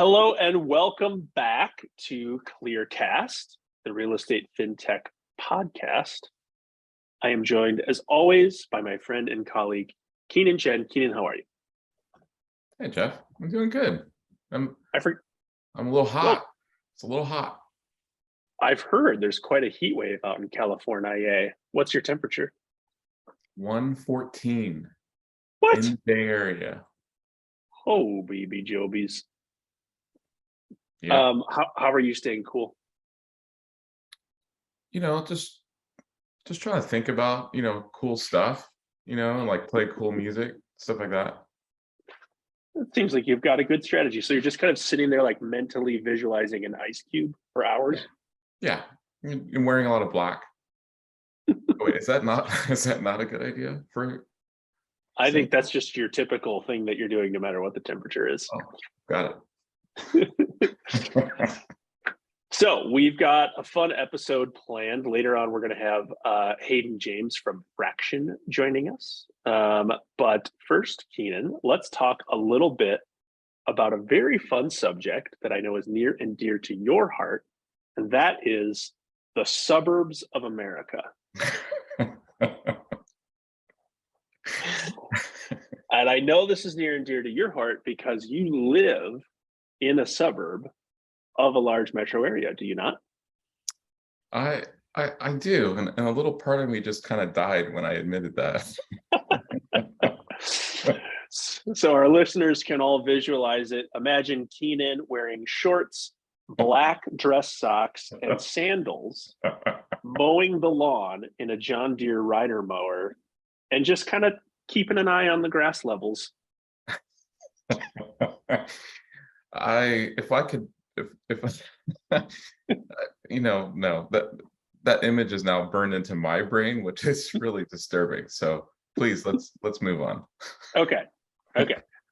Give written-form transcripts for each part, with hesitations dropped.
Hello and welcome back to ClearCast, the real estate fintech podcast. I am joined, as always, by my friend and colleague, Kenon Chen. Kenon, how are you? Hey, Jeff. I'm doing good. I'm I a little hot. Well, It's a little hot. I've heard there's quite a heat wave out in California. What's your temperature? 114 What? in the Bay Area. Oh, baby Jobies. Yeah. How are you staying cool? Just trying to think about, cool stuff, and like play cool music, stuff like that. It seems like you've got a good strategy. So you're just kind of sitting there like mentally visualizing an ice cube for hours. Yeah. I'm wearing a lot of black. Wait, is that not a good idea for I think simple? that's just your typical thing that you're doing no matter what the temperature is. Oh, got So it. we've got a fun episode planned. Later on, we're going to have Hayden James from Fraction joining us. But first, Kenon, let's talk a little bit about a very fun subject that I know is near and dear to your heart, and that is the suburbs of America. And I know this is near and dear to your heart because you live in a suburb of a large metro area, do you not? I do, and a little part of me just kind of died when I admitted that. So our listeners can all visualize it. Imagine Kenon wearing shorts, black dress socks, and sandals, mowing the lawn in a John Deere rider mower, and just kind of keeping an eye on the grass levels. If I could, if no, that image is now burned into my brain, which is really disturbing. So please, let's move on. Okay.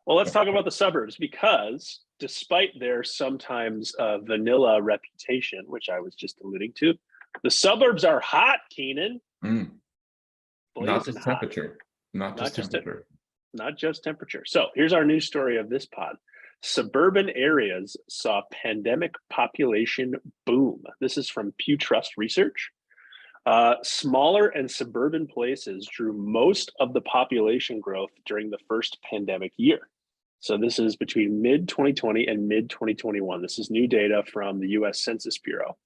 Well, let's talk about the suburbs because despite their sometimes vanilla reputation, which I was just alluding to, the suburbs are hot, Kenon. Not just Hot. temperature. Not just temperature. Not just temperature. So here's our news story of this pod. Suburban areas saw pandemic population boom. This is from Pew Trust Research. Smaller and suburban places drew most of the population growth during the first pandemic year. So this is between mid-2020 and mid-2021. This is new data from the US Census Bureau.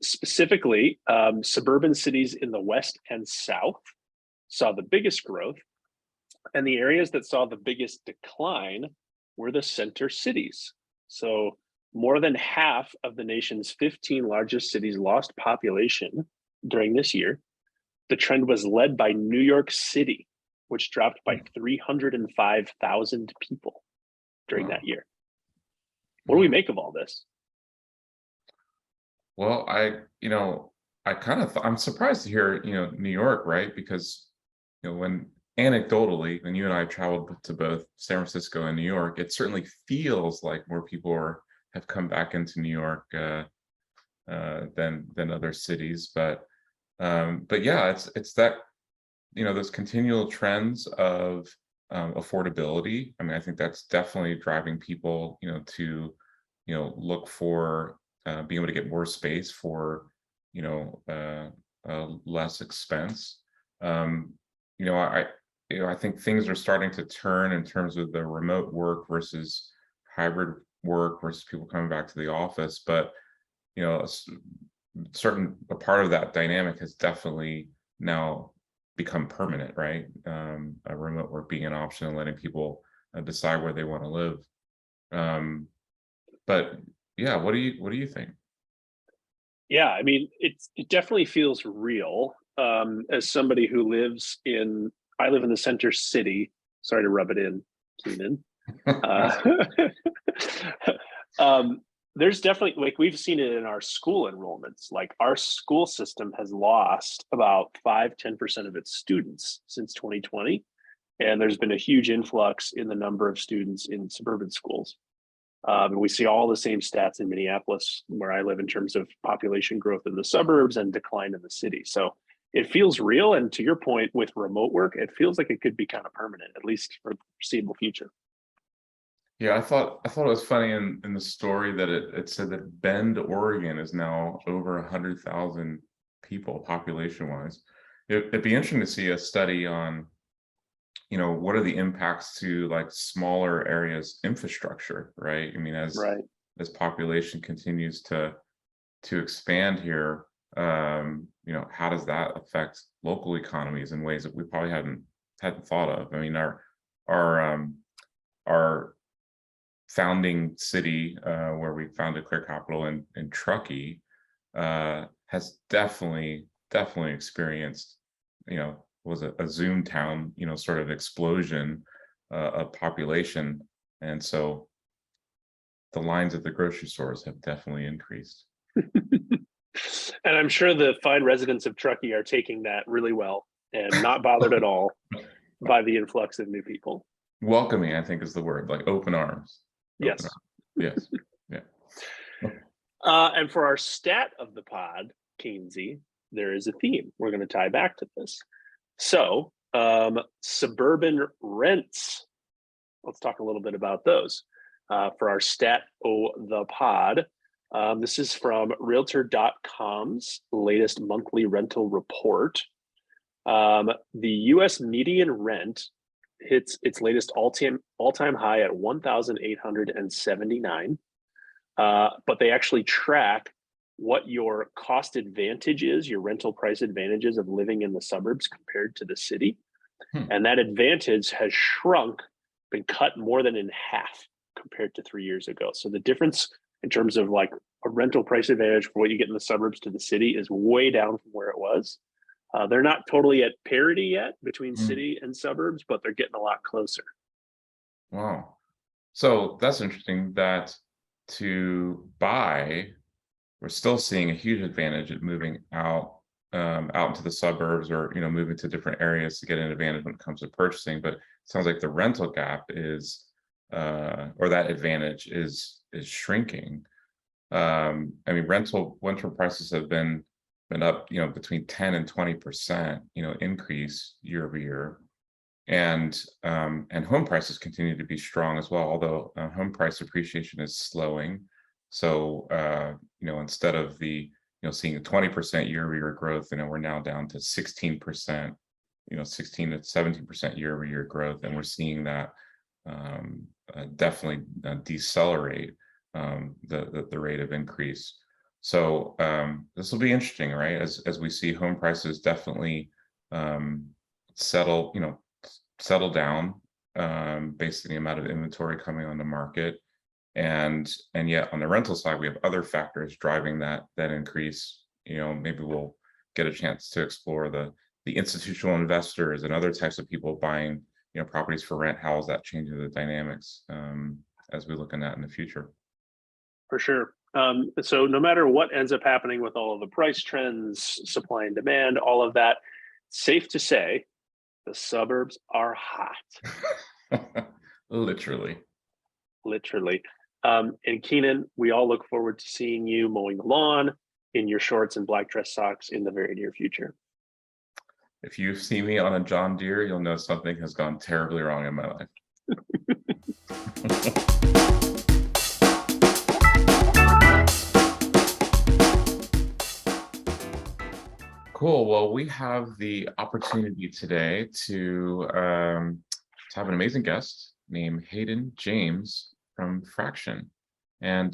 Specifically, suburban cities in the West and South saw the biggest growth, and the areas that saw the biggest decline were the center cities. So more than half of the nation's 15 largest cities lost population during this year. The trend was led by New York City, which dropped by 305,000 people during that year. What do we make of all this? Well, I'm surprised to hear, New York, right? Because, when anecdotally, when you and I traveled to both San Francisco and New York, it certainly feels like more people have come back into New York than other cities. But yeah, it's that, those continual trends of affordability. I mean, I think that's definitely driving people, to, look for being able to get more space for, less expense. I think things are starting to turn in terms of the remote work versus hybrid work versus people coming back to the office. But, a part of that dynamic has definitely now become permanent, right? A remote work being an option and letting people decide where they want to live. But yeah, what do you think? Yeah, I mean, it definitely feels real. As somebody who I live in the center city. Sorry to rub it in, Kenon. There's definitely, like, we've seen it in our school enrollments. Like, our school system has lost about 5-10% of its students since 2020. And there's been a huge influx in the number of students in suburban schools. And we see all the same stats in Minneapolis, where I live, in terms of population growth in the suburbs and decline in the city. So it feels real. And to your point, with remote work, it feels like it could be kind of permanent, at least for the foreseeable future. Yeah, I thought it was funny in the story that it said that Bend, Oregon is now over 100,000 people population wise. It'd be interesting to see a study on, what are the impacts to like smaller areas infrastructure, right? I mean, Right. as population continues to expand here, how does that affect local economies in ways that we probably hadn't thought of? I mean, our founding city, where we founded Clear Capital in Truckee, has definitely experienced, was a Zoom town, sort of explosion of population, and so the lines at the grocery stores have definitely increased. And I'm sure the fine residents of Truckee are taking that really well and not bothered at all by the influx of new people. Welcoming, I think, is the word, like open arms. Open Yes. arms. Yes. Yeah. And for our stat of the pod, Keynesy, there is a theme. We're going to tie back to this. So, suburban rents. Let's talk a little bit about those. For our stat o the pod, this is from Realtor.com's latest monthly rental report. The U.S. median rent hits its latest all-time high at 1,879. But they actually track what your cost advantage is, your rental price advantages of living in the suburbs compared to the city. And that advantage has shrunk, been cut more than in half compared to 3 years ago. So the difference in terms of like a rental price advantage for what you get in the suburbs to the city is way down from where it was. They're not totally at parity yet between city and suburbs, but they're getting a lot closer. Wow. So that's interesting that to buy, we're still seeing a huge advantage at moving out into the suburbs, or moving to different areas to get an advantage when it comes to purchasing. But it sounds like the rental gap is, or that advantage is shrinking. I mean, rental prices have been up, between 10 and 20%, increase year over year. And home prices continue to be strong as well, although home price appreciation is slowing. So instead of the seeing a 20% year-over-year growth, we're now down to 16%, 16 to 17% year-over-year growth, and we're seeing that definitely decelerate the rate of increase. So this will be interesting, right? As we see home prices definitely settle down based on the amount of inventory coming on the market, and yet on the rental side we have other factors driving that increase. Maybe we'll get a chance to explore the institutional investors and other types of people buying properties for rent. How is that changing the dynamics as we look in that in the future? For sure. So no matter what ends up happening with all of the price trends, supply and demand, all of that, safe to say the suburbs are hot. Literally. And Kenon, we all look forward to seeing you mowing the lawn in your shorts and black dress socks in the very near future. If you see me on a John Deere, you'll know something has gone terribly wrong in my life. Cool. Well, we have the opportunity today to have an amazing guest named Hayden James from Fraction. And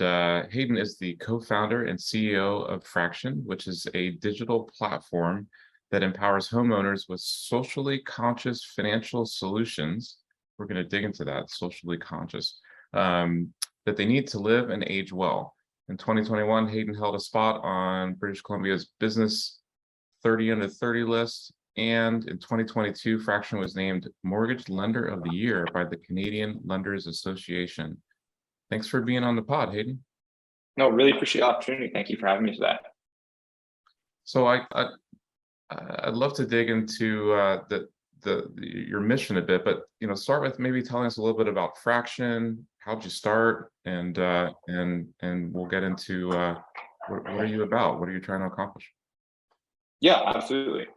Hayden is the co-founder and CEO of Fraction, which is a digital platform that empowers homeowners with socially conscious financial solutions. We're going to dig into that, socially conscious, that they need to live and age well. In 2021, Hayden held a spot on British Columbia's Business 30 Under 30 list. And in 2022, Fraction was named Mortgage Lender of the Year by the Canadian Lenders Association. Thanks for being on the pod, Hayden. No, really appreciate the opportunity. Thank you for having me today. So I'd love to dig into your mission a bit, but start with maybe telling us a little bit about Fraction. How'd you start, and we'll get into what are you about? What are you trying to accomplish? Yeah, absolutely.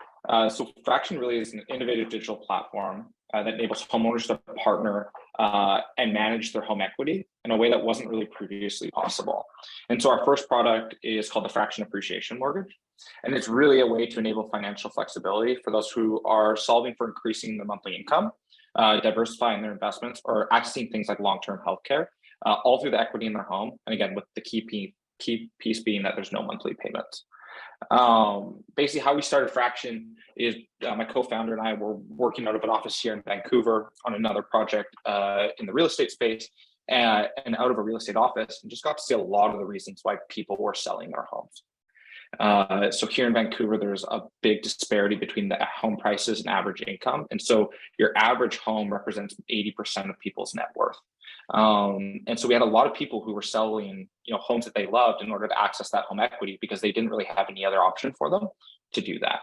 So Fraction really is an innovative digital platform that enables homeowners to partner and manage their home equity in a way that wasn't really previously possible. And so our first product is called the fraction appreciation mortgage. And it's really a way to enable financial flexibility for those who are solving for increasing their monthly income, diversifying their investments, or accessing things like long-term healthcare, all through the equity in their home. And again, with the key piece being that there's no monthly payments. Basically how we started Fraction is my co-founder and I were working out of an office here in Vancouver on another project in the real estate space and out of a real estate office, and just got to see a lot of the reasons why people were selling their homes. So here in Vancouver, there's a big disparity between the home prices and average income. And so your average home represents 80% of people's net worth. And so we had a lot of people who were selling, homes that they loved in order to access that home equity because they didn't really have any other option for them to do that.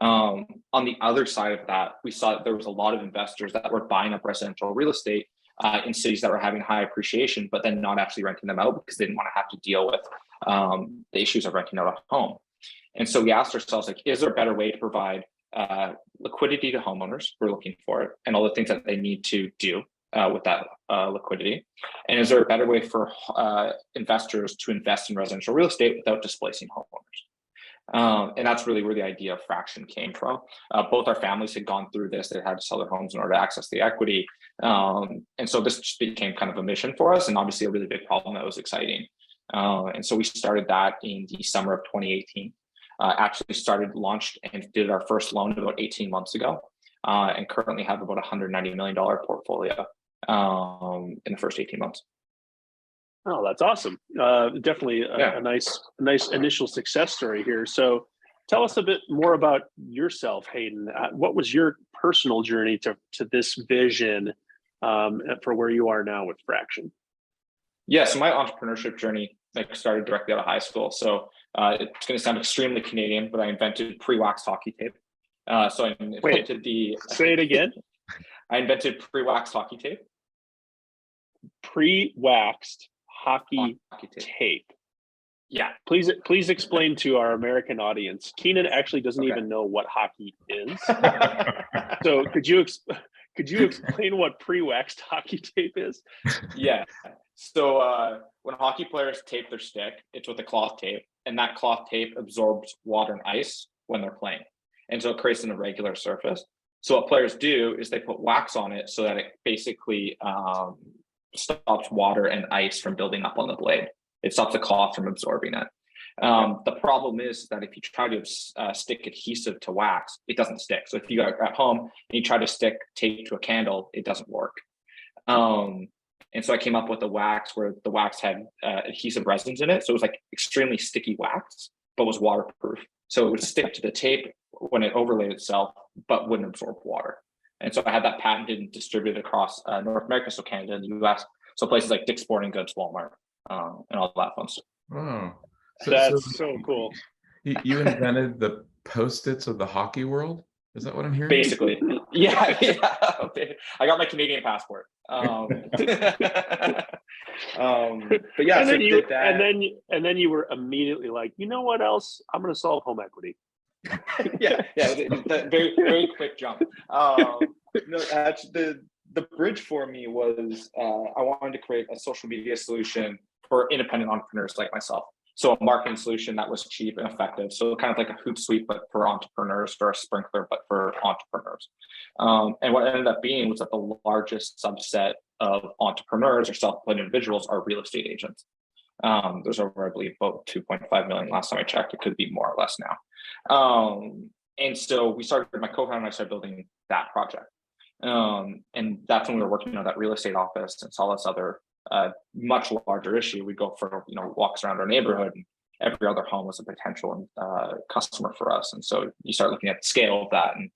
On the other side of that, we saw that there was a lot of investors that were buying up residential real estate in cities that were having high appreciation, but then not actually renting them out because they didn't want to have to deal with the issues of renting out a home. And so we asked ourselves, like, is there a better way to provide liquidity to homeowners who are looking for it and all the things that they need to do with that liquidity? And is there a better way for investors to invest in residential real estate without displacing homeowners? And that's really where the idea of Fraction came from. Both our families had gone through this. They had to sell their homes in order to access the equity. And so this just became kind of a mission for us, and obviously a really big problem that was exciting. And so we started that in the summer of 2018. Actually launched and did our first loan about 18 months ago, and currently have about $190 million portfolio in the first 18 months. Oh, that's awesome. Definitely a nice initial success story here. So tell us a bit more about yourself, Hayden. What was your personal journey to this vision for where you are now with Fraction? Yeah, so my entrepreneurship journey started directly out of high school. So it's going to sound extremely Canadian, but I invented pre-waxed hockey tape. So I invented say it again. I invented pre-waxed hockey tape. Pre-waxed hockey tape. Yeah. Please explain to our American audience. Kenon actually doesn't even know what hockey is. So could you explain what pre-waxed hockey tape is? Yeah. So when hockey players tape their stick, it's with a cloth tape, and that cloth tape absorbs water and ice when they're playing. And so it creates an irregular surface. So what players do is they put wax on it so that it basically stops water and ice from building up on the blade. It stops the cloth from absorbing it. The problem is that if you try to stick adhesive to wax, it doesn't stick. So if you are at home and you try to stick tape to a candle, it doesn't work. And so I came up with a wax where the wax had adhesive resins in it. So it was like extremely sticky wax, but was waterproof. So it would stick to the tape when it overlaid itself, but wouldn't absorb water. And so I had that patented and distributed across North America, so Canada and the US. So places like Dick's Sporting Goods, Walmart, and all that fun stuff. Oh, That's so cool. You invented the Post-its of the hockey world? Is that what I'm hearing? Basically, yeah. I got my Canadian passport. But yeah, and then you were immediately like, you know what else? I'm going to solve home equity. yeah. Very, very quick jump. No, actually, the bridge for me was I wanted to create a social media solution for independent entrepreneurs like myself. So a marketing solution that was cheap and effective. So kind of like a Hootsuite, but for entrepreneurs, or a Sprinkler, but for entrepreneurs. And what it ended up being was that the largest subset of entrepreneurs or self-employed individuals are real estate agents. There's over, I believe, about 2.5 million last time I checked. It could be more or less now. And so my co-founder and I started building that project. And that's when we were working on that real estate office and saw this other much larger issue. We'd go for walks around our neighborhood, and every other home was a potential customer for us. And so you start looking at the scale of that, and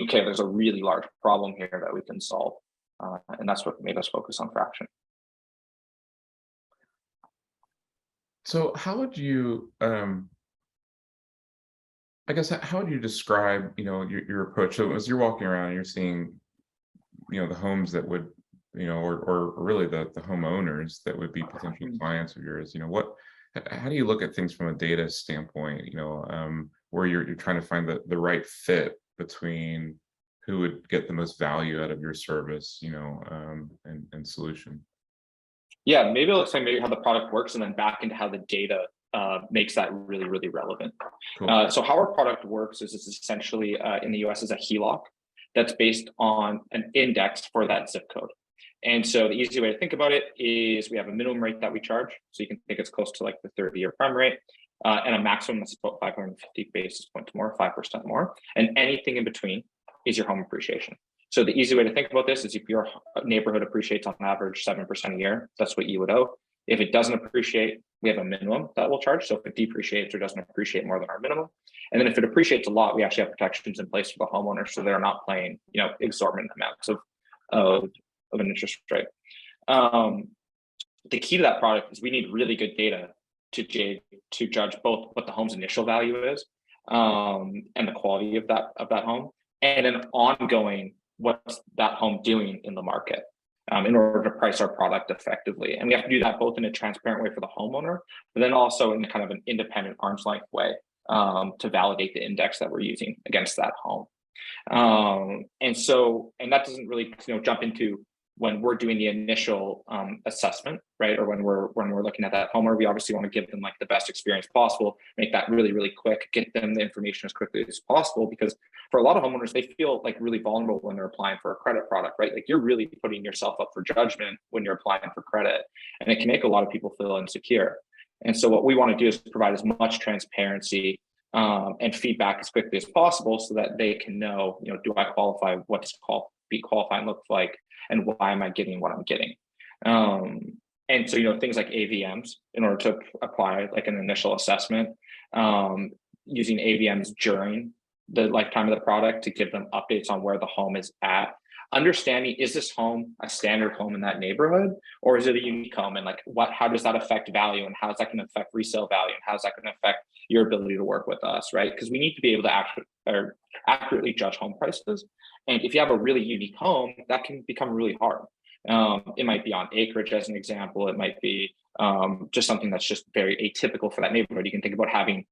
there's a really large problem here that we can solve. And that's what made us focus on Fraction. So how would you, how would you describe, your approach? So as you're walking around, you're seeing, the homes that would, or really the homeowners that would be potential clients of yours. How do you look at things from a data standpoint? Where you're trying to find the right fit between who would get the most value out of your service, and solution. Yeah, maybe I'll explain maybe how the product works and then back into how the data makes that really, really relevant. Cool. So how our product works is it's essentially in the US is a HELOC that's based on an index for that zip code. And so the easy way to think about it is we have a minimum rate that we charge. So you can think it's close to like the 30-year prime rate and a maximum that's about 550 basis points more, 5% more. And anything in between is your home appreciation. So the easy way to think about this is if your neighborhood appreciates on average 7% a year, that's what you would owe. If it doesn't appreciate, we have a minimum that we'll charge. So if it depreciates or doesn't appreciate more than our minimum, and then if it appreciates a lot, we actually have protections in place for the homeowner, so they're not paying, exorbitant amounts of an interest rate. The key to that product is we need really good data to judge both what the home's initial value is and the quality of that home, and then ongoing what's that home doing in the market in order to price our product effectively. And we have to do that both in a transparent way for the homeowner, but then also in kind of an independent arm's length way to validate the index that we're using against that home. And that doesn't really jump into when we're doing the initial assessment, right? Or when we're looking at that homeowner, we obviously want to give them like the best experience possible, make that really, really quick, get them the information as quickly as possible, because for a lot of homeowners, they feel like really vulnerable when they're applying for a credit product, right? Like you're really putting yourself up for judgment when you're applying for credit, and it can make a lot of people feel insecure. And so what we want to do is provide as much transparency and feedback as quickly as possible so that they can know, do I qualify? What does qualifying look like? And why am I getting what I'm getting? And so, things like AVMs in order to apply like an initial assessment, using AVMs during the lifetime of the product to give them updates on where the home is at. Understanding, is this home a standard home in that neighborhood, or is it a unique home? And like, how does that affect value, and how is that going to affect resale value, and how is that going to affect your ability to work with us, right? Because we need to be able to accurately judge home prices. And if you have a really unique home, that can become really hard. It might be on acreage, as an example. It might be just something that's just very atypical for that neighborhood. You can think about having,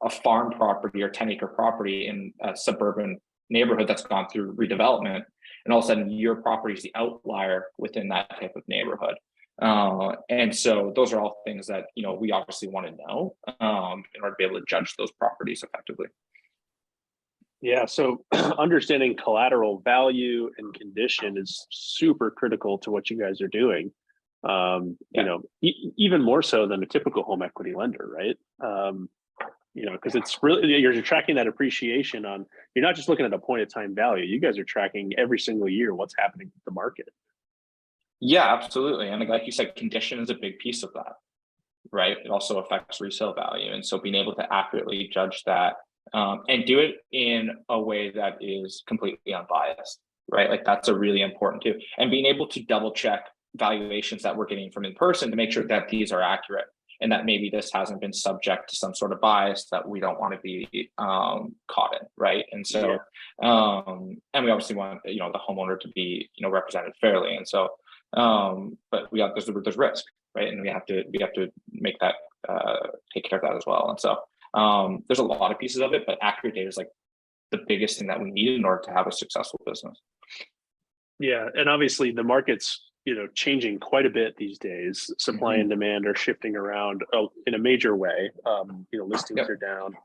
a farm property or 10-acre property in a suburban neighborhood that's gone through redevelopment, and all of a sudden your property is the outlier within that type of neighborhood. And so those are all things that we obviously want to know in order to be able to judge those properties effectively. Yeah, so understanding collateral value and condition is super critical to what you guys are doing. Even more so than a typical home equity lender, right? Because it's really, you're tracking that appreciation on, you're not just looking at a point of time value. You guys are tracking every single year what's happening with the market. Yeah, absolutely. And like you said, condition is a big piece of that, right? It also affects resale value. And so being able to accurately judge that and do it in a way that is completely unbiased, right? Like that's a really important too. And being able to double check valuations that we're getting from in person to make sure that these are accurate, and that maybe this hasn't been subject to some sort of bias that we don't want to be caught in, right? And so, and we obviously want the homeowner to be represented fairly, and so, but there's risk, right? And we have to make that take care of that as well. And so, there's a lot of pieces of it, but accurate data is like the biggest thing that we need in order to have a successful business. Yeah, and obviously the market's changing quite a bit these days. Supply and demand are shifting around in a major way. Listings are down.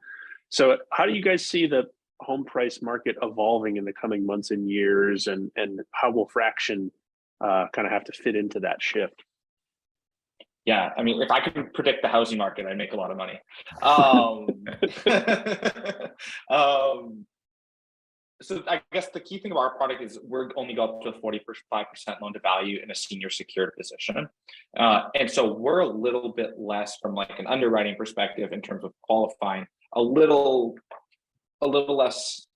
So how do you guys see the home price market evolving in the coming months and years, and how will Fraction kind of have to fit into that shift? Yeah, I mean, if I could predict the housing market, I'd make a lot of money. So I guess the key thing about our product is we're only go up to a 45% loan to value in a senior secured position. And so we're a little bit less from like an underwriting perspective in terms of qualifying, a little less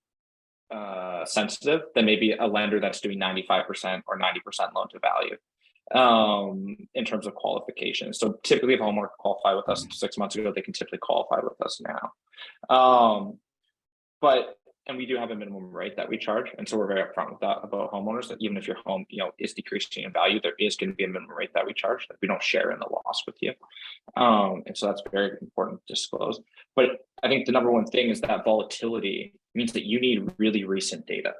sensitive than maybe a lender that's doing 95% or 90% loan to value in terms of qualifications. So typically if a homeowner qualified with us 6 months ago, they can typically qualify with us now. And we do have a minimum rate that we charge. And so we're very upfront with that about homeowners, that even if your home, is decreasing in value, there is going to be a minimum rate that we charge, that we don't share in the loss with you. And so that's very important to disclose. But I think the number one thing is that volatility means that you need really recent data,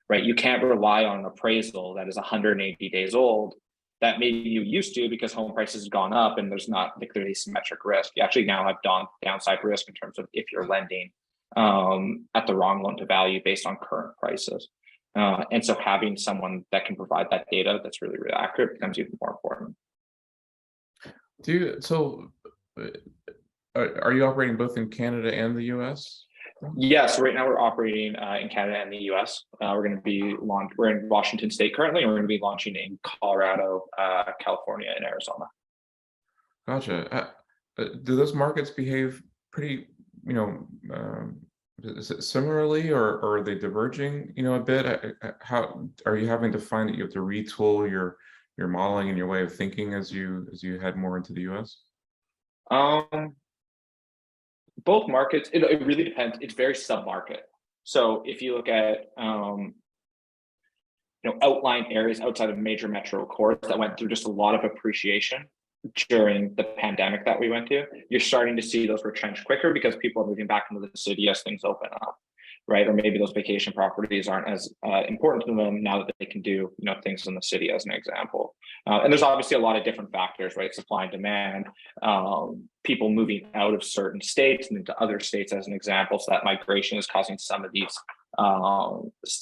right? You can't rely on an appraisal that is 180 days old that maybe you used to because home prices have gone up and there's not the clearly symmetric risk. You actually now have downside risk in terms of if you're lending at the wrong loan to value based on current prices. And so having someone that can provide that data that's really, really accurate becomes even more important. Are you operating both in Canada and the US? Yeah, so right now we're operating in Canada and the US. We're going to be we're in Washington State currently, and we're going to be launching in Colorado, California, and Arizona. Gotcha. Do those markets behave pretty, similarly, or are they diverging, a bit? How are you having to find that you have to retool your modeling and your way of thinking as you head more into the US? Both markets, it really depends. It's very sub-market. So if you look at outlying areas outside of major metro cores that went through just a lot of appreciation during the pandemic that we went to, you're starting to see those retrench quicker because people are moving back into the city as things open up, right? Or maybe those vacation properties aren't as important to them now that they can do things in the city, as an example. And there's obviously a lot of different factors, right? Supply and demand, people moving out of certain states and into other states, as an example. So that migration is causing some of these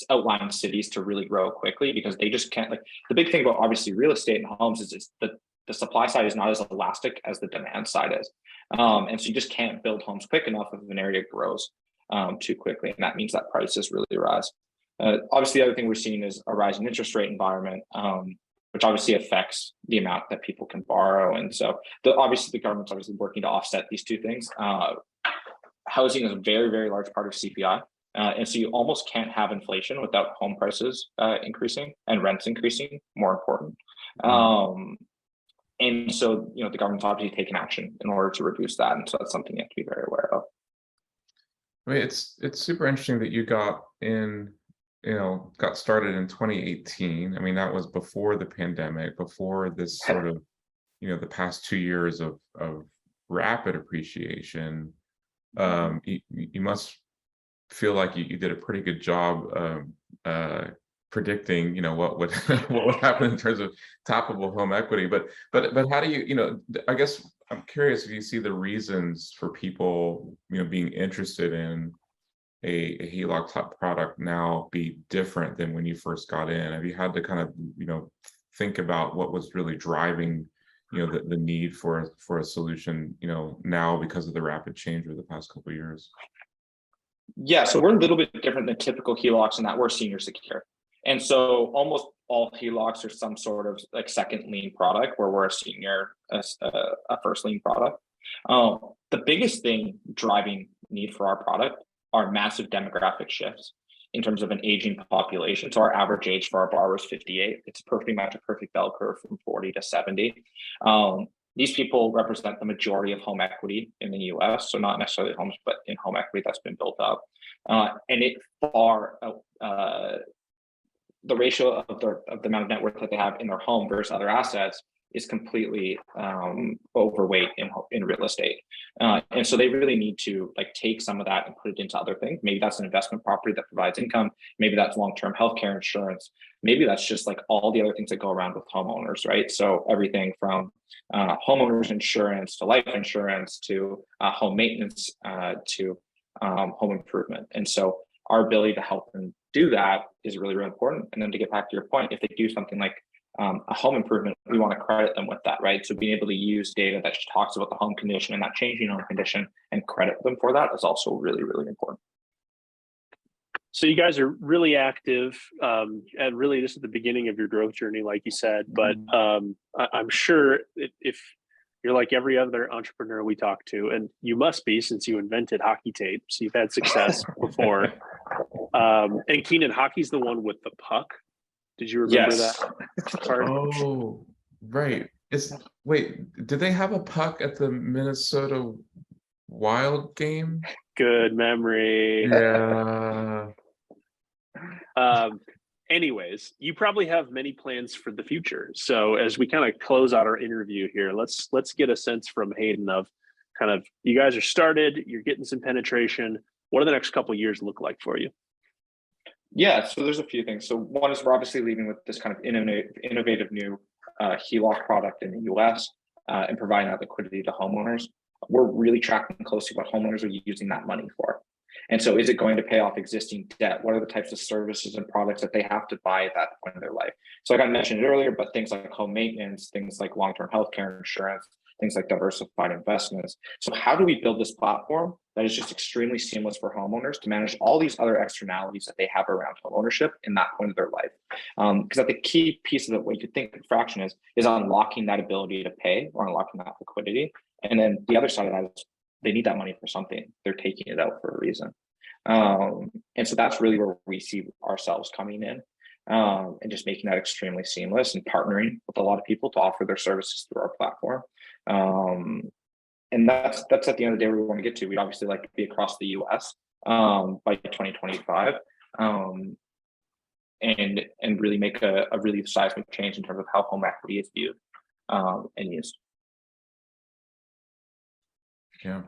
outlying cities to really grow quickly because they just can't. Like, the big thing about obviously real estate and homes is that the supply side is not as elastic as the demand side is. And so you just can't build homes quick enough if an area grows too quickly, and that means that prices really rise. Obviously, the other thing we're seeing is a rising interest rate environment, which obviously affects the amount that people can borrow. And so obviously the government's obviously working to offset these two things. Housing is a very, very large part of CPI. And so you almost can't have inflation without home prices increasing and rents increasing, more important. And so, the government's obviously taken action in order to reduce that. And so that's something you have to be very aware of. I mean, it's super interesting that you got started in 2018. I mean, that was before the pandemic, before this sort of, the past 2 years of rapid appreciation. You must feel like you did a pretty good job predicting, what would what would happen in terms of tappable home equity. But how do you, I guess I'm curious if you see the reasons for people, being interested in a HELOC type product now be different than when you first got in. Have you had to kind of, think about what was really driving, the need for a solution, now because of the rapid change over the past couple of years? Yeah, so we're a little bit different than typical HELOCs in that we're senior secured. And so almost all HELOCs are some sort of like second lien product where we're a first lien product. The biggest thing driving need for our product are massive demographic shifts in terms of an aging population. So our average age for our borrowers is 58. It's pretty much a perfect bell curve from 40 to 70. These people represent the majority of home equity in the US. So not necessarily homes, but in home equity that's been built up. And it the ratio of the amount of net worth that they have in their home versus other assets is completely overweight in real estate. And so they really need to take some of that and put it into other things. Maybe that's an investment property that provides income. Maybe that's long-term healthcare insurance. Maybe that's just all the other things that go around with homeowners, right? So everything from homeowners insurance to life insurance to home maintenance to home improvement. And so our ability to help them do that is really, really important. And then to get back to your point, if they do something like a home improvement, we want to credit them with that, right? So being able to use data that talks about the home condition and that changing home condition and credit them for that is also really, really important. So you guys are really active, and really this is the beginning of your growth journey, like you said, but I'm sure if you're like every other entrepreneur we talk to, and you must be since you invented hockey tape, so you've had success before. And Kenon, hockey's the one with the puck. Did you remember that part? Oh, right. Wait, did they have a puck at the Minnesota Wild game? Good memory. Yeah. Anyways, you probably have many plans for the future. So as we kind of close out our interview here, let's get a sense from Hayden of kind of, you guys are started, you're getting some penetration. what do the next couple of years look like for you? Yeah, so there's a few things. So one is we're obviously leading with this kind of innovative new HELOC product in the US and providing that liquidity to homeowners. We're really tracking closely what homeowners are using that money for. And so is it going to pay off existing debt? What are the types of services and products that they have to buy at that point in their life? So like I mentioned earlier, but things like home maintenance, things like long-term healthcare insurance, things like diversified investments. So how do we build this platform that is just extremely seamless for homeowners to manage all these other externalities that they have around home ownership in that point of their life? Because the key piece of it, what you could think of fraction is unlocking that ability to pay or unlocking that liquidity. And then the other side of that is they need that money for something. They're taking it out for a reason. And so that's really where we see ourselves coming in and just making that extremely seamless and partnering with a lot of people to offer their services through our platform. And that's at the end of the day where we want to get to. We'd obviously like to be across the US by 2025 and really make a really seismic change in terms of how home equity is viewed and used. Yeah.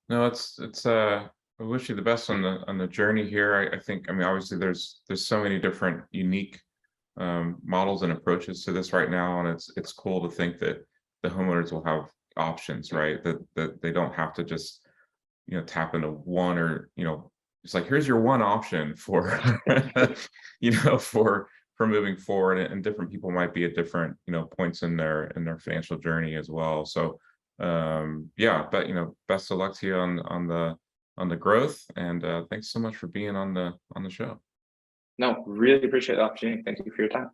No, it's I wish you the best on the journey here. I think, I mean, obviously there's so many different unique models and approaches to this right now, and it's cool to think that the homeowners will have options, right? That they don't have to just, you know, tap into one, or, you know, it's like, here's your one option for you know, for moving forward, and different people might be at different, you know, points in their financial journey as well. So yeah, but, you know, best of luck to you on the growth, and thanks so much for being on the show. No, really appreciate the opportunity. Thank you for your time.